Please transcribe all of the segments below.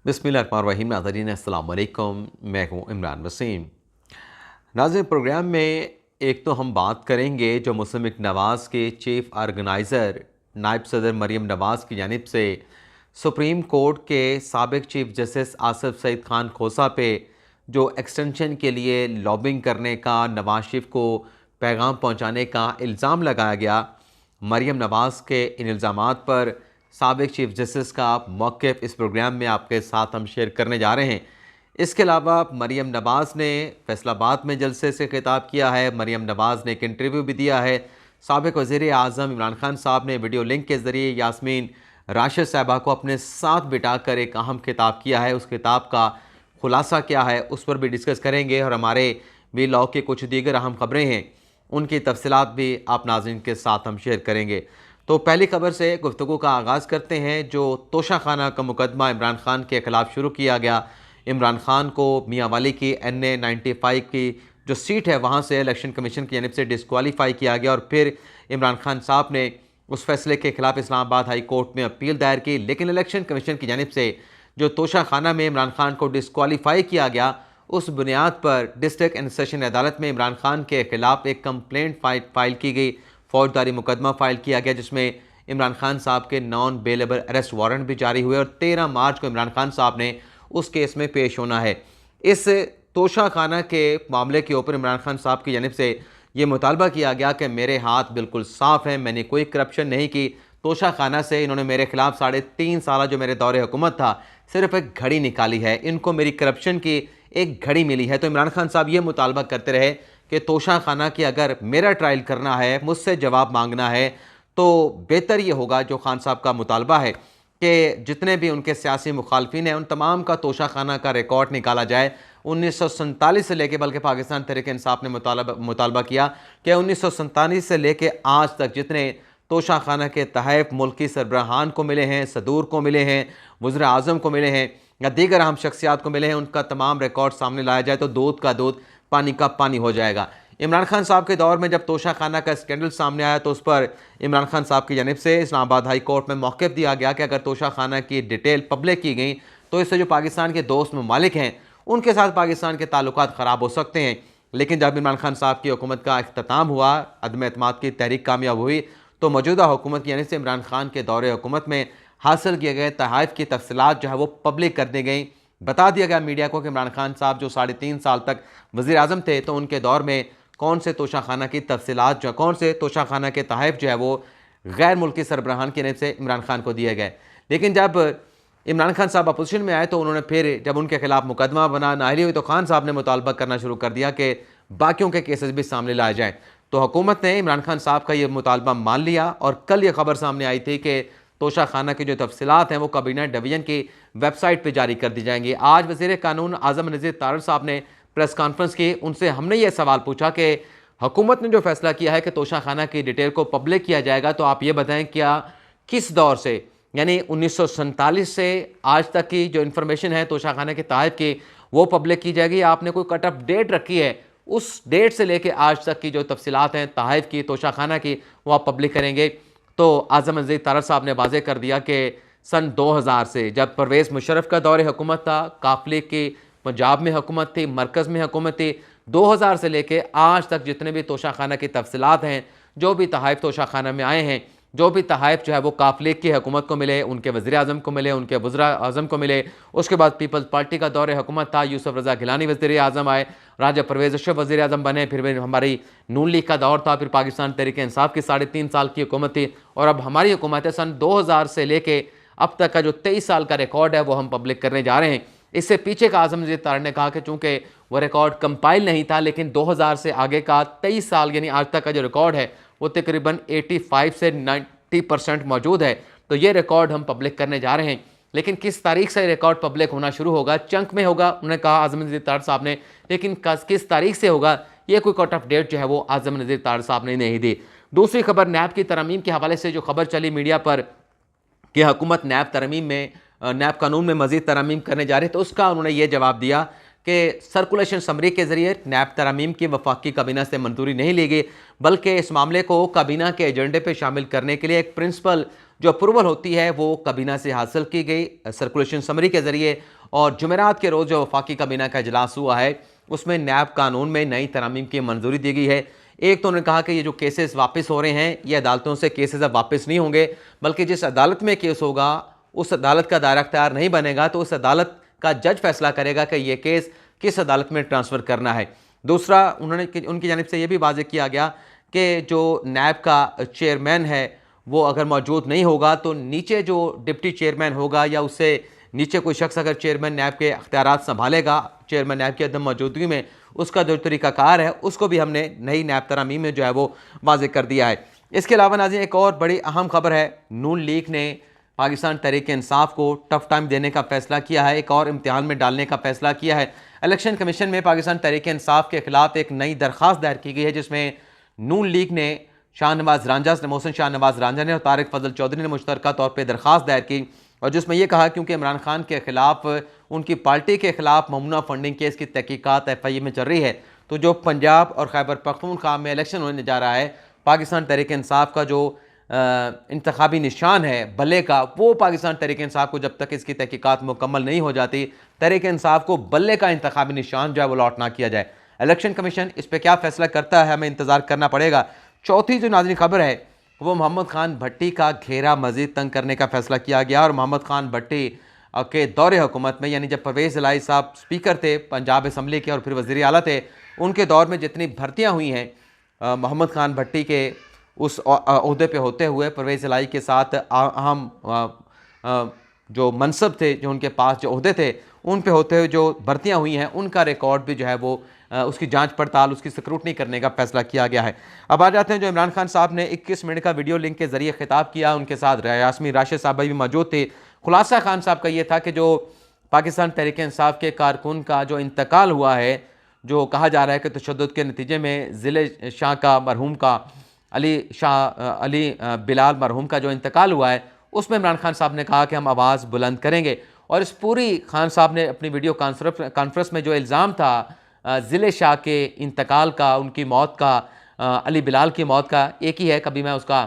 बिस्मिल्लाहिर्रहमानिर्रहीम। नाज़रीन अस्सलाम वालेकुम, मैं हूँ इमरान वसीम। नाज़रीन, प्रोग्राम में एक तो हम बात करेंगे जो मुस्लिम लीग नवाज़ के चीफ ऑर्गेनाइज़र नायब सदर मरीम नवाज़ की जानिब से सुप्रीम कोर्ट के साबिक चीफ जस्टिस आसिफ सईद खान खोसा पे जो एक्सटेंशन के लिए लॉबिंग करने का नवाज शरीफ को पैगाम पहुँचाने का इल्ज़ाम लगाया गया। मरीम नवाज़ के इन इल्ज़ामात पर साबिक चीफ जस्टिस का मौक़िफ़ इस प्रोग्राम में आपके साथ हम शेयर करने जा रहे हैं। इसके अलावा मरीम नवाज़ ने फैसलाबाद में जलसे से खिताब किया है। मरीम नवाज़ ने एक इंटरव्यू भी दिया है। साबिक वज़ीर आज़म इमरान खान साहब ने वीडियो लिंक के ज़रिए यास्मीन राशिद साहिबा को अपने साथ बिठाकर एक अहम खिताब किया है। उस खिताब का खुलासा क्या है उस पर भी डिस्कस करेंगे और हमारे वी लॉ के कुछ दीगर अहम खबरें हैं उनकी तफसीलात भी आप नाज़रीन के साथ हम शेयर करेंगे। तो पहली खबर से गुफ्तगू का आगाज़ करते हैं। जो तोशा खाना का मुकदमा इमरान खान के ख़िलाफ़ शुरू किया गया, इमरान खान को मियाँ वाली की NA 95 की जो सीट है वहाँ से इलेक्शन कमीशन की जानिब से डिस्क्वालीफाई किया गया और फिर इमरान खान साहब ने उस फैसले के खिलाफ इस्लामाबाद हाई कोर्ट में अपील दायर की। लेकिन इलेक्शन कमीशन की जानिब से जो तोशा खाना में इमरान खान को डिस्क्वालीफाई किया गया, उस बुनियाद पर डिस्ट्रिक्ट एंड सेशन अदालत में इमरान खान के खिलाफ एक कंप्लेंट फाइल की गई, फौजदारी मुकदमा फाइल किया गया, जिसमें इमरान खान साहब के नॉन बेलेबल अरेस्ट वारंट भी जारी हुए और 13 मार्च को इमरान खान साहब ने उस केस में पेश होना है। इस तोशा खाना के मामले के ऊपर इमरान खान साहब की जानिब से ये मुतालबा किया गया कि मेरे हाथ बिल्कुल साफ़ हैं, मैंने कोई करप्शन नहीं की। तोशा खाना से इन्होंने मेरे खिलाफ 3.5 साल जो मेरे दौरे हुकूमत था सिर्फ एक घड़ी निकाली है, इनको मेरी करप्शन की एक घड़ी मिली है। तो इमरान खान साहब ये मुतालबा करते रहे कि तोशा खाना की अगर मेरा ट्रायल करना है, मुझसे जवाब मांगना है, तो बेहतर ये होगा जो खान साहब का मुतालबा है कि जितने भी उनके सियासी मुखालफिन हैं उन तमाम का तोशा खाना का रिकॉर्ड निकाला जाए। 1947 से लेके, बल्कि पाकिस्तान तहरीक इंसाफ ने मुतालबा किया कि 1947 से लेके आज तक जितने तोशा खाना के तहफ़ मुल्की सरबराहान को मिले हैं, सदूर को मिले हैं, वज़ीर आज़म को मिले हैं या दीगर अहम शख्सियात को मिले हैं, उनका तमाम रिकॉर्ड सामने लाया जाए तो दूध का दूध पानी का पानी हो जाएगा। इमरान खान साहब के दौर में जब तोशा खाना का स्कैंडल सामने आया तो उस पर इमरान खान साहब की जानिब से इस्लामाबाद हाई कोर्ट में मौक़िफ़ दिया गया कि अगर तोशा खाना की डिटेल पब्लिक की गई तो इससे जो पाकिस्तान के दोस्त ममालिक हैं उनके साथ पाकिस्तान के ताल्लुकात ख़राब हो सकते हैं। लेकिन जब इमरान खान साहब की हुकूमत का इख्तिताम हुआ, अदम एतमाद की तहरीक कामयाब हुई, तो मौजूदा हुकूमत यानी से इमरान खान के दौरे हुकूमत में हासिल किए गए तहफ़ की तफसीलात जो है वो पब्लिक कर दी गई। बता दिया गया मीडिया को कि इमरान खान साहब जो 3.5 साल तक वज़ीर आज़म थे तो उनके दौर में कौन से तोशा खाना की तफसीलात जो कौन से तोशा खाना के तहफ़ जो है वो गैर मुल्की सरबराहान की तरफ से इमरान खान को दिए गए। लेकिन जब इमरान खान साहब अपोजिशन में आए तो उन्होंने फिर जब उनके खिलाफ मुकदमा बना नाअहली हुई तो खान साहब ने मुतालबा करना शुरू कर दिया कि बाकियों के केसेस भी सामने लाए जाएँ। तो हुकूमत ने इमरान खान साहब का ये मुतालबा मान लिया और कल ये खबर सामने आई थी कि तोशा खाना की जो तफसीलात हैं वो कैबिनेट डिवीज़न की वेबसाइट पर जारी कर दी जाएंगी। आज वज़ीर कानून आज़म नज़ीर तारड़ साहब ने प्रेस कॉन्फ्रेंस की, उनसे हमने ये सवाल पूछा कि हुकूमत ने जो फैसला किया है कि तोशा खाना की डिटेल को पब्लिक किया जाएगा, तो आप ये बताएं क्या किस दौर से यानी 1947 से आज तक की जो इन्फॉर्मेशन है तोशा खाना के तहफ़ की वो पब्लिक की जाएगी? आपने कोई कट ऑफ डेट रखी है उस डेट से लेके आज तक की जो तफसीलात हैं तहफ़ की तोशा खाना की वो आप पब्लिक करेंगे? तो आज़म नज़ीर तारड़ साहब ने वाज़ेह कर दिया कि सन 2000 से जब परवेज़ मुशर्रफ का दौरे हुकूमत था, काफ़िले की पंजाब में हुकूमत थी, मरकज़ में हुकूमत थी, 2000 से लेके आज तक जितने भी तोशा खाना की तफसीलात हैं, जो भी तहफ़ तोशा खाना में आए हैं, जो भी तहफ़ जो है वो काफ़िले की हुकूमत को मिले, उनके वज़ीर आज़म को मिले, उनके वज़ीर आज़म को मिले, उसके बाद पीपल्स पार्टी का दौरे हुकूमत था, यूसुफ रज़ा गिलानी वज़ीर आज़म आए, राजा परवेज़ अशरफ वज़ीर आज़म बने, फिर हमारी नून लीग का दौर था, फिर पाकिस्तान तहरीक इंसाफ की 3.5 साल की हुकूमत थी और अब हमारी हुकूमत है। सन 2000 से लेके अब तक का जो 23 साल का रिकॉर्ड है वो हम पब्लिक करने जा रहे हैं। इससे पीछे का आज़म नज़ीर तारड़ ने कहा कि चूँकि वो रिकॉर्ड कंपाइल नहीं था, लेकिन 2000 से आगे का 23 साल यानी आज तक का जो रिकॉर्ड है वो तकरीबन 85 से 90% मौजूद है, तो ये रिकॉर्ड हम पब्लिक करने जा रहे हैं। लेकिन किस तारीख से रिकॉर्ड पब्लिक होना शुरू होगा? चंक में होगा, उन्होंने कहा आज़म नज़ीर तारड़ साहब ने, लेकिन किस तारीख से होगा ये कोई कट ऑफ डेट जो है वो आज़म नज़ीर तारड़ साहब ने नहीं दी। दूसरी खबर नैब की तरमीम के हवाले से जो खबर चली मीडिया पर कि हुकूमत नैब कानून में मज़ीद तरमीम करने जा रही है, तो उसका उन्होंने ये जवाब दिया कि सर्कुलेशन समरी के ज़रिए नैब तरमीम की वफाकी काबीना से मंजूरी नहीं ली गई, बल्कि इस मामले को काबीना के एजेंडे पर शामिल करने के लिए एक प्रिंसिपल जो अप्रूवल होती है वो काबीना से हासिल की गई सर्कुलेशन समरी के ज़रिए, और जुमेरात के रोज़ जो वफाकी काबीना का इजलास हुआ है उसमें नैब कानून में नई तरामीम की मंजूरी दी गई है। एक तो उन्होंने कहा कि ये जो केसेस वापस हो रहे हैं ये अदालतों से केसेस अब वापस नहीं होंगे, बल्कि जिस अदालत में केस होगा उस अदालत का दायरा अख्तियार नहीं बनेगा, तो उस अदालत का जज फैसला करेगा कि ये केस किस अदालत में ट्रांसफ़र करना है। दूसरा, उनकी जानिब से ये भी वाज़ेह किया गया कि जो नैब का चेयरमैन है वो अगर मौजूद नहीं होगा तो नीचे जो डिप्टी चेयरमैन होगा या उससे नीचे कोई शख्स अगर चेयरमैन नैब के अख्तियारात संभालेगा चेयरमैन नैब की अदम मौजूदगी में, उसका जो तरीक़ाकार है उसको भी हमने नई नैब तरामीम में जो है वो वाज़ेह कर दिया है। इसके अलावा नाज़रीन एक और बड़ी अहम खबर है, नून लीग ने पाकिस्तान तहरीक इंसाफ को टफ टाइम देने का फैसला किया है, एक और इम्तिहान में डालने का फैसला किया है। इलेक्शन कमीशन में पाकिस्तान तहरीक इंसाफ के खिलाफ एक नई दरख्वास्त दायर की गई है, जिसमें नून लीग ने शाहनवाज रांझा मोहसिन शाहनवाज रांझा ने और तारिक फजल चौधरी ने मुश्तरका तौर पर दरख्वास्त दायर की, और जिसमें यह कहा क्योंकि इमरान खान के खिलाफ उनकी पार्टी के खिलाफ ममनूआ फंडिंग केस की तहकीकात FIA में चल रही है, तो जो पंजाब और खैबर पख्तूनख्वा में इलेक्शन होने जा रहा है, पाकिस्तान तहरीक इंसाफ का जो इंतखाबी निशान है बल्ले का, वो पाकिस्तान तहरीक इंसाफ को जब तक इसकी तहकीकात मुकम्मल नहीं हो जाती, तहरीक इंसाफ को बल्ले का इंतखाबी निशान जो है वो लॉट ना किया जाए। इलेक्शन कमीशन इस पर क्या फैसला करता है हमें इंतज़ार करना पड़ेगा। चौथी जो नाज़रीन खबर है वो मोहम्मद खान भट्टी का घेरा मज़ीद तंग करने का फैसला किया गया, और मोहम्मद खान भट्टी के दौरे हुकूमत में, यानी जब परवेज़ इलाही साहब स्पीकर थे पंजाब असम्बली के और फिर वज़ीर आला थे, उनके दौर में जितनी भर्तियाँ हुई हैं मोहम्मद खान भट्टी के उस ओहदे पे होते हुए परवेज़ इलाही के साथ अहम जो मनसब थे, जो उनके पास जो ओहदे थे, उन पे होते हुए जो भर्तियाँ हुई हैं उनका रिकॉर्ड भी जो है वो उसकी जांच पड़ताल, उसकी स्क्रूटनी करने का फैसला किया गया है। अब आ जाते हैं जो इमरान खान साहब ने 21 मिनट का वीडियो लिंक के ज़रिए खिताब किया, उनके साथ यास्मीन राशिद साहब भी मौजूद थे। खुलासा खान साहब का ये था कि जो पाकिस्तान तहरीक इंसाफ के कारकुन का जो इंतकाल हुआ है, जो कहा जा रहा है कि तशद्दुद के नतीजे में ज़िले शाह का मरहूम का अली बिलाल मरहूम का जो इंतकाल हुआ है, उसमें इमरान खान साहब ने कहा कि हम आवाज़ बुलंद करेंगे, और इस पूरी खान साहब ने अपनी वीडियो कॉन्फ्रेंस में जो इल्ज़ाम था ज़िले शाह के इंतकाल का, उनकी मौत का, अली बिलाल की मौत का, एक ही है, कभी मैं उसका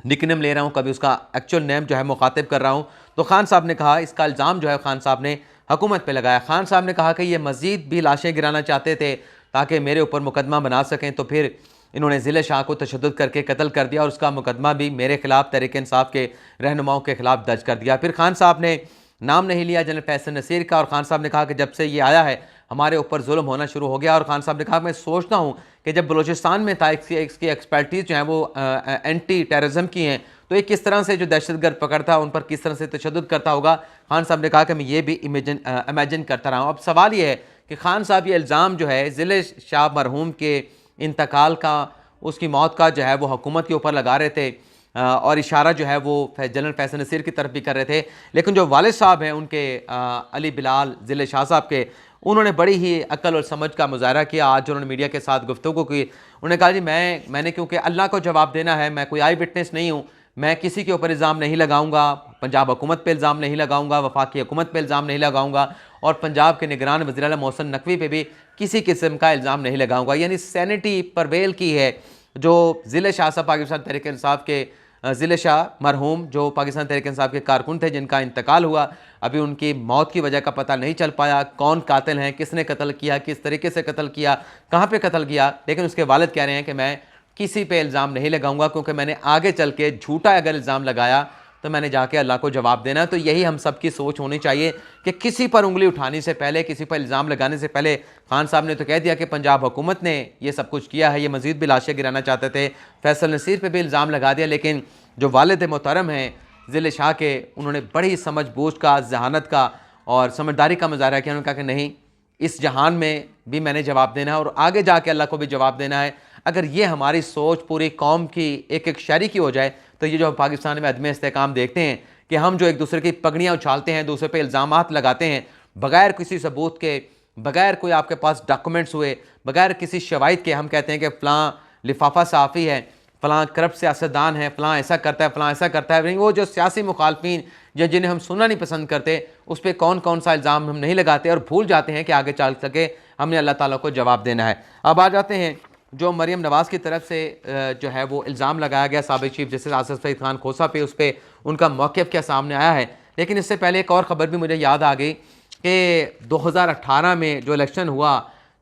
निकनेम ले रहा हूँ, कभी उसका एक्चुअल नेम जो है मुखातिब कर रहा हूँ। तो खान साहब ने कहा, इसका इल्ज़ाम जो है खान साहब ने हुकूमत पे लगाया। खान साहब ने कहा कि ये मज़ीद भी लाशें गिराना चाहते थे ताकि मेरे ऊपर मुकदमा बना सकें, तो फिर इन्होंने ज़िले शाह को तशद्दुद करके कत्ल कर दिया और उसका मुकदमा भी मेरे खिलाफ तहरीक इंसाफ के रहनुमाओं के खिलाफ दर्ज कर दिया। फिर खान साहब ने नाम नहीं लिया जनरल फैसल नसीर का, और खान साहब ने कहा कि जब से ये आया है हमारे ऊपर जुल्म होना शुरू हो गया। और खान साहब ने कहा मैं सोचता हूँ कि जब बलूचिस्तान में था इसकी एक्सपर्टीज़ जो है वो एंटी टेररिज्म की हैं, तो ये किस तरह से जो दहशतगर्द पकड़ता उन पर किस तरह से तशद्दुद करता होगा। खान साहब ने कहा कि मैं ये भी इमेजिन करता रहा हूँ। अब सवाल ये है कि खान साहब ये इल्ज़ाम जो है ज़िले शाह मरहूम के इंतकाल का, उसकी मौत का जो है वो हुकूमत के ऊपर लगा रहे थे, और इशारा जो है वो जनरल फैसल नसीर की तरफ भी कर रहे थे। लेकिन जो वालिद साहब हैं उनके अली बिलाल ज़िले शाह साहब के, उन्होंने बड़ी ही अक्ल और समझ का मुजाहरा किया। आज उन्होंने मीडिया के साथ गुफ्तगू की, उन्होंने कहा जी मैंने क्योंकि अल्लाह को जवाब देना है, मैं कोई आई विटनेस नहीं हूँ, मैं किसी के ऊपर इल्ज़ाम नहीं लगाऊंगा, पंजाब हुकूमत पे इल्ज़ाम नहीं लगाऊंगा, वफाकी हुकूमत पे इल्ज़ाम नहीं लगाऊंगा, और पंजाब के निगरान वज़ीर आला मोहसिन नकवी पे भी किसी किस्म का इल्ज़ाम नहीं लगाऊंगा। यानी सैनिटी परवेल की है। जो ज़िले शाह साहब पाकिस्तान तहरीक इंसाफ के ज़िले शाह मरहूम जो पाकिस्तान तहरीक इंसाफ के कारकुन थे जिनका इंतकाल हुआ, अभी उनकी मौत की वजह का पता नहीं चल पाया, कौन कातिल हैं, किसने कत्ल किया, किस तरीके से कत्ल किया, कहाँ पे कत्ल किया। लेकिन उसके वालिद कह रहे हैं कि मैं किसी पे इल्ज़ाम नहीं लगाऊंगा, क्योंकि मैंने आगे चल के झूठा अगर इल्ज़ाम लगाया तो मैंने जाके अल्लाह को जवाब देना। तो यही हम सब की सोच होनी चाहिए कि किसी पर उंगली उठाने से पहले, किसी पर इल्ज़ाम लगाने से पहले, खान साहब ने तो कह दिया कि पंजाब हुकूमत ने ये सब कुछ किया है, ये मज़ीद भी लाशें गिराना चाहते थे, फैसल नसीर पे भी इल्ज़ाम लगा दिया। लेकिन जो वालिद मोहतरम हैं ज़िले शाह के, उन्होंने बड़ी समझ बूझ का, जहानत का और समझदारी का मुजाहरा किया। उन्होंने कहा कि नहीं, इस जहान में भी मैंने जवाब देना है और आगे जाके अल्लाह को भी जवाब देना है। अगर ये हमारी सोच पूरी कौम की एक एक शहरी की हो जाए, तो ये जो पाकिस्तान में अदम इस्तेकाम देखते हैं कि हम जो एक दूसरे की पगड़ियाँ उछालते हैं, दूसरे पे इल्ज़ामात लगाते हैं, बग़ैर किसी सबूत के, बग़ैर कोई आपके पास डॉक्यूमेंट्स हुए, बग़ैर किसी शवाहिद के हम कहते हैं कि फ़लाँ लिफाफा साफ़ी है, फ़लाँ करप्ट सियासतदान है, फ़लाँ ऐसा करता है, फ़लाँ ऐसा करता है। वो जो सियासी मुखालफिन या जिन्हें हम सुनना नहीं पसंद करते, उस पर कौन कौन सा इल्ज़ाम हम नहीं लगाते और भूल जाते हैं कि आगे चल सके हमने अल्लाह ताला को जवाब देना है। अब आ जाते हैं जो मरीम नवाज़ की तरफ से जो है वो इल्ज़ाम लगाया गया साबिक़ चीफ जस्टिस आसिफ सईद खान खोसा पे, उस पर उनका मौक़िफ़ क्या सामने आया है। लेकिन इससे पहले एक और ख़बर भी मुझे याद आ गई कि 2018 में जो इलेक्शन हुआ,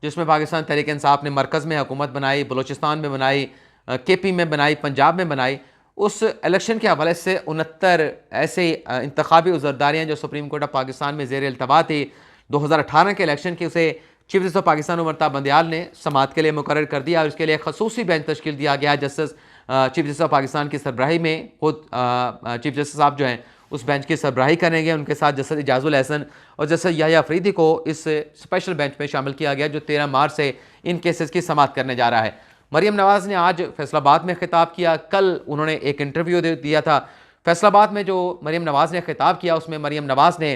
जिसमें पाकिस्तान तहरीक इंसाफ ने मरकज़ में हुकूमत बनाई, बलूचिस्तान में बनाई, KP में बनाई, पंजाब में बनाई, उस इलेक्शन के हवाले से 69 ऐसे इंतखाबी उज़रदारियाँ जो सुप्रीम कोर्ट ऑफ पाकिस्तान में ज़ेर इल्तवा थी 2018 के इलेक्शन की, उसे chief justice of Pakistan Umar ता बंदयाल ने समाअत के लिए मुकर्रर कर दिया और इसके लिए खसूसी बेंच तश्कील दिया गया। Justice chief justice of Pakistan की सरबराही में खुद चीफ जस्टिस साहब जो हैं उस बेंच की सरबराही करेंगे। उनके साथ जस्टिस इजाजुल एहसन और जस्टिस याह्या अफरीदी को इस स्पेशल बेंच में शामिल किया गया, जो 13 मार्च से इन केसेस की समाअत करने जा रहा है। मरीम नवाज़ ने आज फैसलाबाद में खिताब किया, कल उन्होंने एक इंटरव्यू दिया था। फैसलाबाद में जो मरीम नवाज़ ने खिताब किया उसमें मरीम नवाज़ ने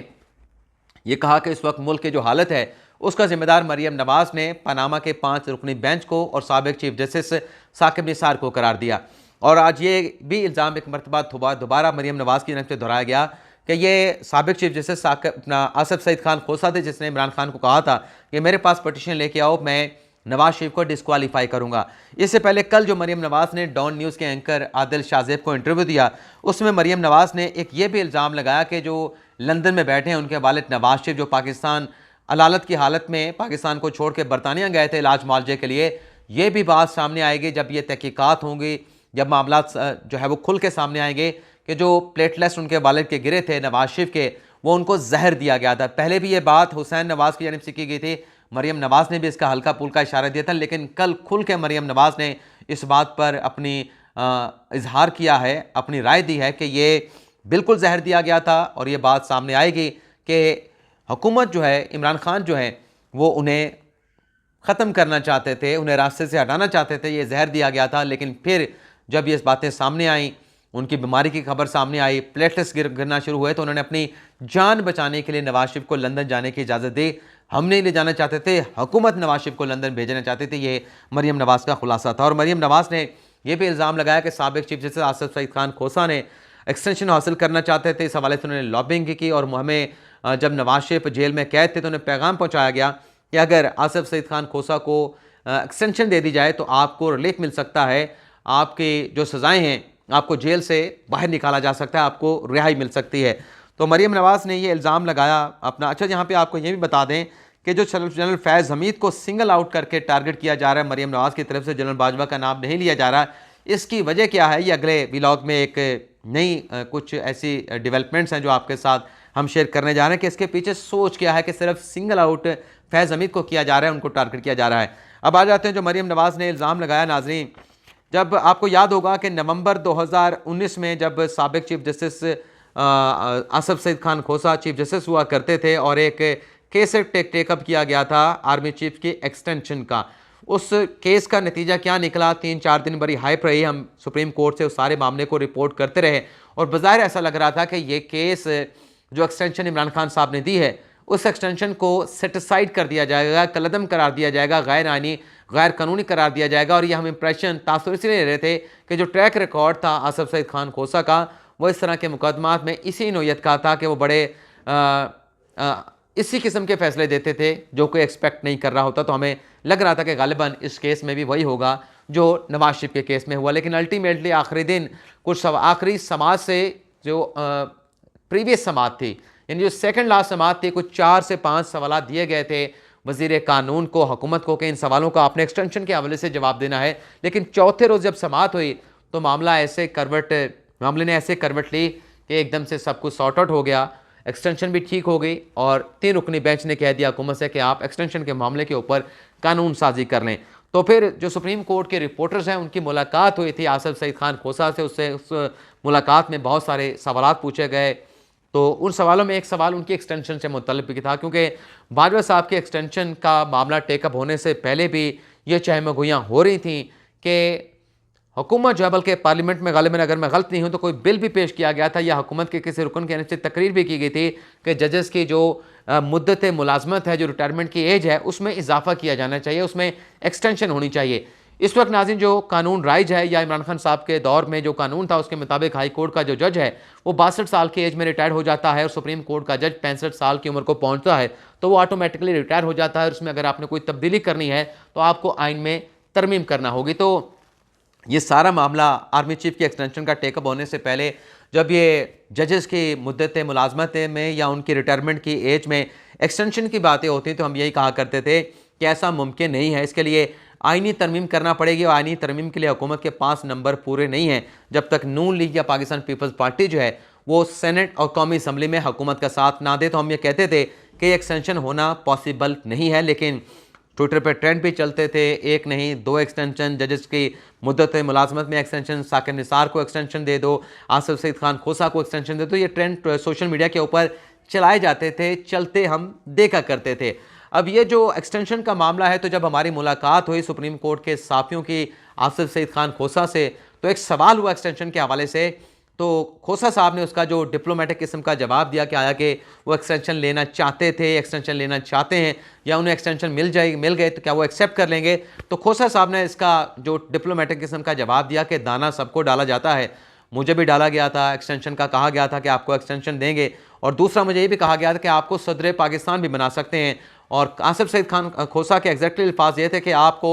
यह कहा कि इस वक्त मुल्क की जो हालत है उसका जिम्मेदार मरीम नवाज़ ने पनामा के 5 रुकनी बेंच को और साबिक़ चीफ जस्टिस साकिब निसार को करार दिया। और आज ये भी इल्ज़ाम एक मरतबा दोबारा मरीम नवाज़ की तरफ से दोहराया गया कि ये साबिक़ चीफ जस्टिस अपना आसिफ सईद खान खोसा थे, जिसने इमरान खान को कहा था कि मेरे पास पटिशन लेके आओ, मैं नवाज शरीफ को डिस्क्वालीफाई करूंगा। इससे पहले कल जो मरीम नवाज़ ने डॉन न्यूज़ के एंकर आदिल शाहजेब को इंटरव्यू दिया, उसमें मरीम नवाज़ ने एक ये भी इल्ज़ाम लगाया कि जो लंदन में बैठे हैं उनके वालिद नवाज शरीफ, जो पाकिस्तान अलालत की हालत में पाकिस्तान को छोड़ के बरतानिया गए थे इलाज मुआलजे के लिए, ये भी बात सामने आएगी जब ये तहकीकात होंगी, जब मामला जो है वो खुल के सामने आएंगे कि जो प्लेटलेट्स उनके वालिद के गिरे थे नवाज शरीफ के, वो उनको जहर दिया गया था। पहले भी ये बात हुसैन नवाज़ की जानिब से की गई थी, मरीम नवाज़ ने भी इसका हल्का पुल्का इशारा दिया था, लेकिन कल खुल के मरीम नवाज़ ने इस बात पर अपनी इजहार किया है, अपनी राय दी है कि ये बिल्कुल जहर दिया गया था और ये बात सामने आएगी कि हुकूमत जो है, इमरान खान जो है वो उन्हें ख़त्म करना चाहते थे, उन्हें रास्ते से हटाना चाहते थे, ये जहर दिया गया था। लेकिन फिर जब ये बातें सामने आईं, उनकी बीमारी की खबर सामने आई, प्लेटलेट्स गिरना शुरू हुए, तो उन्होंने अपनी जान बचाने के लिए नवाज शरीफ को लंदन जाने की इजाज़त दी। हम नहीं ले जाना चाहते थे, हुकूमत नवाज शरीफ को लंदन भेजना चाहती थी। ये मरीम नवाज़ का खुलासा था। और मरीम नवाज़ ने यह भी इल्ज़ाम लगाया कि साबिक़ चीफ जस्टिस आसिफ सईद खान खोसा ने एक्सटेंशन हासिल करना चाहते थे, इस हवाले से उन्होंने लॉबिंग की और हमें जब नवाज शरीफ जेल में कैद थे तो उन्हें पैगाम पहुँचाया गया कि अगर आसिफ सईद खान खोसा को एक्सटेंशन दे दी जाए तो आपको रिलीफ मिल सकता है, आपकी जो सज़ाएँ हैं, आपको जेल से बाहर निकाला जा सकता है, आपको रिहाई मिल सकती है। तो मरीम नवाज़ ने ये इल्ज़ाम लगाया अपना। अच्छा, यहाँ पे आपको ये भी बता दें कि जो जनरल फैज़ हमीद को सिंगल आउट करके टारगेट किया जा रहा है मरीम नवाज़ की तरफ से, जनरल बाजवा का नाम नहीं लिया जा रहा, इसकी वजह क्या है, ये अगले व्लॉग में एक नई कुछ ऐसी डेवलपमेंट्स हैं जो आपके साथ हम शेयर करने जा रहे हैं कि इसके पीछे सोच क्या है कि सिर्फ सिंगल आउट फैज़ हमीद को किया जा रहा है, उनको टारगेट किया जा रहा है। अब आ जाते हैं जो मरीम नवाज़ ने इल्ज़ाम लगाया। नाज़रीन, जब आपको याद होगा कि नवंबर 2019 में जब साबिक़ चीफ जस्टिस आसिफ सईद खान खोसा चीफ जस्टिस हुआ करते थे और एक केस टेकअप किया गया था आर्मी चीफ की एक्सटेंशन का, उस केस का नतीजा क्या निकला, 3-4 दिन बड़ी हाइप रही, हम सुप्रीम कोर्ट से उस सारे मामले को रिपोर्ट करते रहे और बज़ाहिर ऐसा लग रहा था कि ये केस जो एक्सटेंशन इमरान खान साहब ने दी है उस एक्सटेंशन को सेटिसाइड कर दिया जाएगा, कलअदम करार दिया जाएगा, गैर आइनी गैर कानूनी करार दिया जाएगा। और ये हम इंप्रेशन तासुर इसलिए ले रहे थे कि जो ट्रैक रिकॉर्ड था आसिफ सईद खान खोसा का, वो इस तरह के मुकदमात में इसी नोयत का था कि वो बड़े इसी किस्म के फैसले देते थे जो कोई एक्सपेक्ट नहीं कर रहा होता। तो हमें लग रहा था कि गालिबन इस केस में भी वही होगा जो नवाज शरीफ के केस में हुआ। लेकिन अल्टीमेटली आखिरी दिन कुछ आखिरी समाज से जो प्रीवियस समात थी, यानी जो सेकंड लास्ट समात थी, कुछ 4 से 5 सवाल दिए गए थे वज़ीर कानून को, हुकूमत को कि इन सवालों का आपने एक्सटेंशन के हवाले से जवाब देना है। लेकिन चौथे रोज़ जब समात हुई तो मामले ने ऐसे करवट ली कि एकदम से सब कुछ सॉर्ट आउट हो गया, एक्सटेंशन भी ठीक हो गई और 3 रुकनी बेंच ने कह दिया हुकूमत से कि आप एक्सटेंशन के मामले के ऊपर कानून साजी कर लें। तो फिर जो सुप्रीम कोर्ट के रिपोर्टर्स हैं उनकी मुलाकात हुई थी आसिफ सईद खान खोसा से। उस मुलाकात में बहुत सारे सवाल पूछे गए। तो उन सवालों में एक सवाल उनकी एक्सटेंशन से मुतल्लिक भी था, क्योंकि बाजवा साहब के एक्सटेंशन का मामला टेकअप होने से पहले भी ये चहमगोइयाँ हो रही थी कि हुकूमत जो है, बल्कि पार्लियामेंट में गालिबन अगर मैं गलत नहीं हूँ तो कोई बिल भी पेश किया गया था या हुकूमत के किसी रुकन के से तकरीर भी की गई थी कि जजेस की जो मुद्दत मुलाजमत है, जो रिटायरमेंट की एज है, उसमें इजाफा किया जाना चाहिए, उसमें एक्सटेंशन होनी चाहिए। इस वक्त नाज़रीन जो कानून राइज है या इमरान खान साहब के दौर में जो कानून था उसके मुताबिक हाई कोर्ट का जो जज है वो 62 साल की एज में रिटायर हो जाता है और सुप्रीम कोर्ट का जज 65 साल की उम्र को पहुंचता है तो वो ऑटोमेटिकली रिटायर हो जाता है। और उसमें अगर आपने कोई तब्दीली करनी है तो आपको आइन में तरमीम करना होगी। तो ये सारा मामला आर्मी चीफ की एक्सटेंशन का टेकअप होने से पहले जब ये जजेस की मुद्दत मुलाजमत में या उनकी रिटायरमेंट की एज में एक्सटेंशन की बातें होती तो हम यही कहा करते थे कि ऐसा मुमकिन नहीं है, इसके लिए आइनी तरमीम करना पड़ेगी और आइनी तरमीम के लिए हुकूमत के 5 नंबर पूरे नहीं हैं जब तक नून लीग या पाकिस्तान पीपल्स पार्टी जो है वो सेनेट और कौमी असम्बली में हुकूमत का साथ ना दे। तो हम ये कहते थे कि एक्सटेंशन होना पॉसिबल नहीं है, लेकिन ट्विटर पर ट्रेंड भी चलते थे, एक नहीं 2 एक्सटेंशन, जजेस की मुद्दत मुलाजमत में एक्सटेंशन, साकिब निसार को एक्सटेंशन दे दो, आसिफ सईद खान खोसा को एक्सटेंशन दे दो। ये ट्रेंड सोशल मीडिया के ऊपर चलाए जाते थे, चलते हम देखा करते थे। अब ये जो एक्सटेंशन का मामला है, तो जब हमारी मुलाकात हुई सुप्रीम कोर्ट के साफियों की आसिफ सईद खान खोसा से, तो एक सवाल हुआ एक्सटेंशन के हवाले से। तो खोसा साहब ने उसका जो डिप्लोमेटिक किस्म का जवाब दिया कि आया कि वो एक्सटेंशन लेना चाहते थे, एक्सटेंशन लेना चाहते हैं, या उन्हें एक्सटेंशन मिल गए तो क्या वो एक्सेप्ट कर लेंगे। तो खोसा साहब ने इसका जो डिप्लोमेटिक किस्म का जवाब दिया कि दाना सबको डाला जाता है, मुझे भी डाला गया था, एक्सटेंशन का कहा गया था कि आपको एक्सटेंशन देंगे, और दूसरा मुझे ये भी कहा गया था कि आपको सदर पाकिस्तान भी बना सकते हैं। और आसिफ सईद खान खोसा के एग्जैक्टली अल्फाज ये थे कि आपको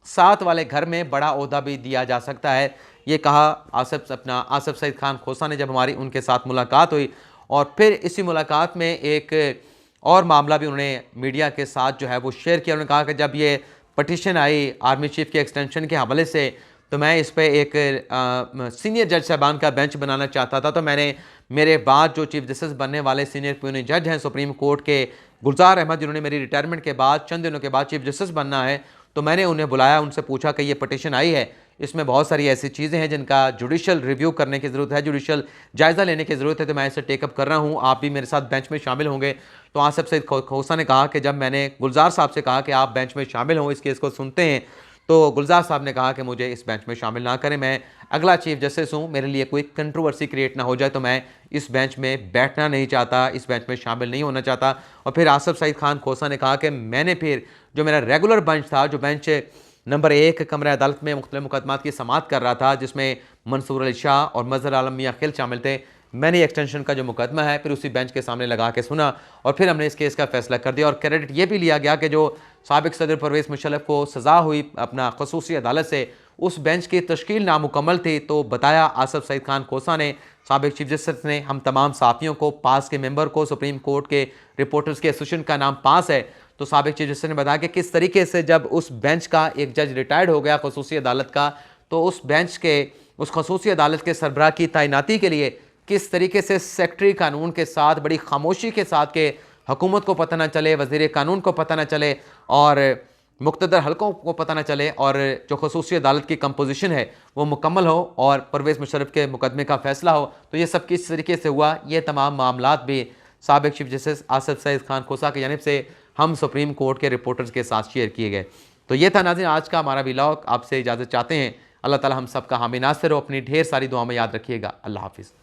साथ वाले घर में बड़ा ओहदा भी दिया जा सकता है। ये कहा आसिफ सईद खान खोसा ने जब हमारी उनके साथ मुलाकात हुई। और फिर इसी मुलाकात में एक और मामला भी उन्होंने मीडिया के साथ जो है वो शेयर किया। उन्होंने कहा कि जब ये पटिशन आई आर्मी चीफ के एक्सटेंशन के हवाले से, तो मैं इस पर एक सीनियर जज साहबान का बेंच बनाना चाहता था। तो मैंने मेरे बाद जो चीफ जस्टिस बनने वाले सीनियर प्यूनी जज हैं सुप्रीम कोर्ट के, गुलजार अहमद, जिन्होंने मेरी रिटायरमेंट के बाद चंद दिनों के बाद चीफ जस्टिस बनना है, तो मैंने उन्हें बुलाया, उनसे पूछा कि ये पटिशन आई है, इसमें बहुत सारी ऐसी चीज़ें हैं जिनका जुडिशल रिव्यू करने की ज़रूरत है, जुडिशल जायज़ा लेने की ज़रूरत है, तो मैं इसे टेकअप कर रहा हूँ, आप भी मेरे साथ बेंच में शामिल होंगे। तो आसिफ सईद खोसा ने कहा कि जब मैंने गुलजार साहब से कहा कि आप बेंच में शामिल हों, इस केस को सुनते हैं, तो गुलजार साहब ने कहा कि मुझे इस बेंच में शामिल ना करें, मैं अगला चीफ जस्टिस हूँ, मेरे लिए कोई कंट्रोवर्सी क्रिएट ना हो जाए, तो मैं इस बेंच में बैठना नहीं चाहता, इस बेंच में शामिल नहीं होना चाहता। और फिर आसिफ सईद खान खोसा ने कहा कि मैंने फिर जो मेरा रेगुलर बेंच था, जो बेंच नंबर 1 कमरा अदालत में मुख्तलिफ मुकदमात की समाअत कर रहा था, जिसमें मंसूर अली शाह और मजहर आलम मियां खिल शामिल थे, मैंने एक्सटेंशन का जो मुकदमा है फिर उसी बेंच के सामने लगा के सुना और फिर हमने इस केस का फैसला कर दिया। और क्रेडिट ये भी लिया गया कि जो साबिक सदर परवेज़ मुशर्रफ को सज़ा हुई अपना खसूसी अदालत से, उस बेंच की तश्कील नामुकम्मल थी, तो बताया आसिफ सईद खान खोसा ने, साबिक चीफ जस्टिस ने, हम तमाम साफियों को, पास के मेंबर को, सुप्रीम कोर्ट के रिपोर्टर्स के एसोसिएशन का नाम पास है। तो साबिक चीफ जस्टिस ने बताया कि किस तरीके से जब उस बेंच का एक जज रिटायर्ड हो गया खसूसी अदालत का, तो उस बेंच के उस खसूसी अदालत के सरबराह की तैनाती के लिए किस तरीके से सेक्रेटरी कानून के साथ बड़ी खामोशी के साथ के हुकूमत को पता न चले, वज़ीर कानून को पता न चले और मुक़्तदर हलकों को पता न चले, और जो खसूसी अदालत की कंपोजिशन है वो मुकम्मल हो और परवेज़ मुशर्रफ के मुकदमे का फ़ैसला हो। तो ये सब किस तरीके से हुआ, ये तमाम मामलात भी साबिक चीफ जस्टिस आसिफ सईद खान खोसा की जानिब से हम सुप्रीम कोर्ट के रिपोर्टर्स के साथ शेयर किए गए। तो ये था नाज़रीन आज का हमारा व्लॉग। आपसे इजाज़त चाहते हैं। अल्लाह ताला हम सब का हामी नासिर हो। अपनी ढेर सारी दुआ में याद रखिएगा। अल्लाह हाफ़िज़।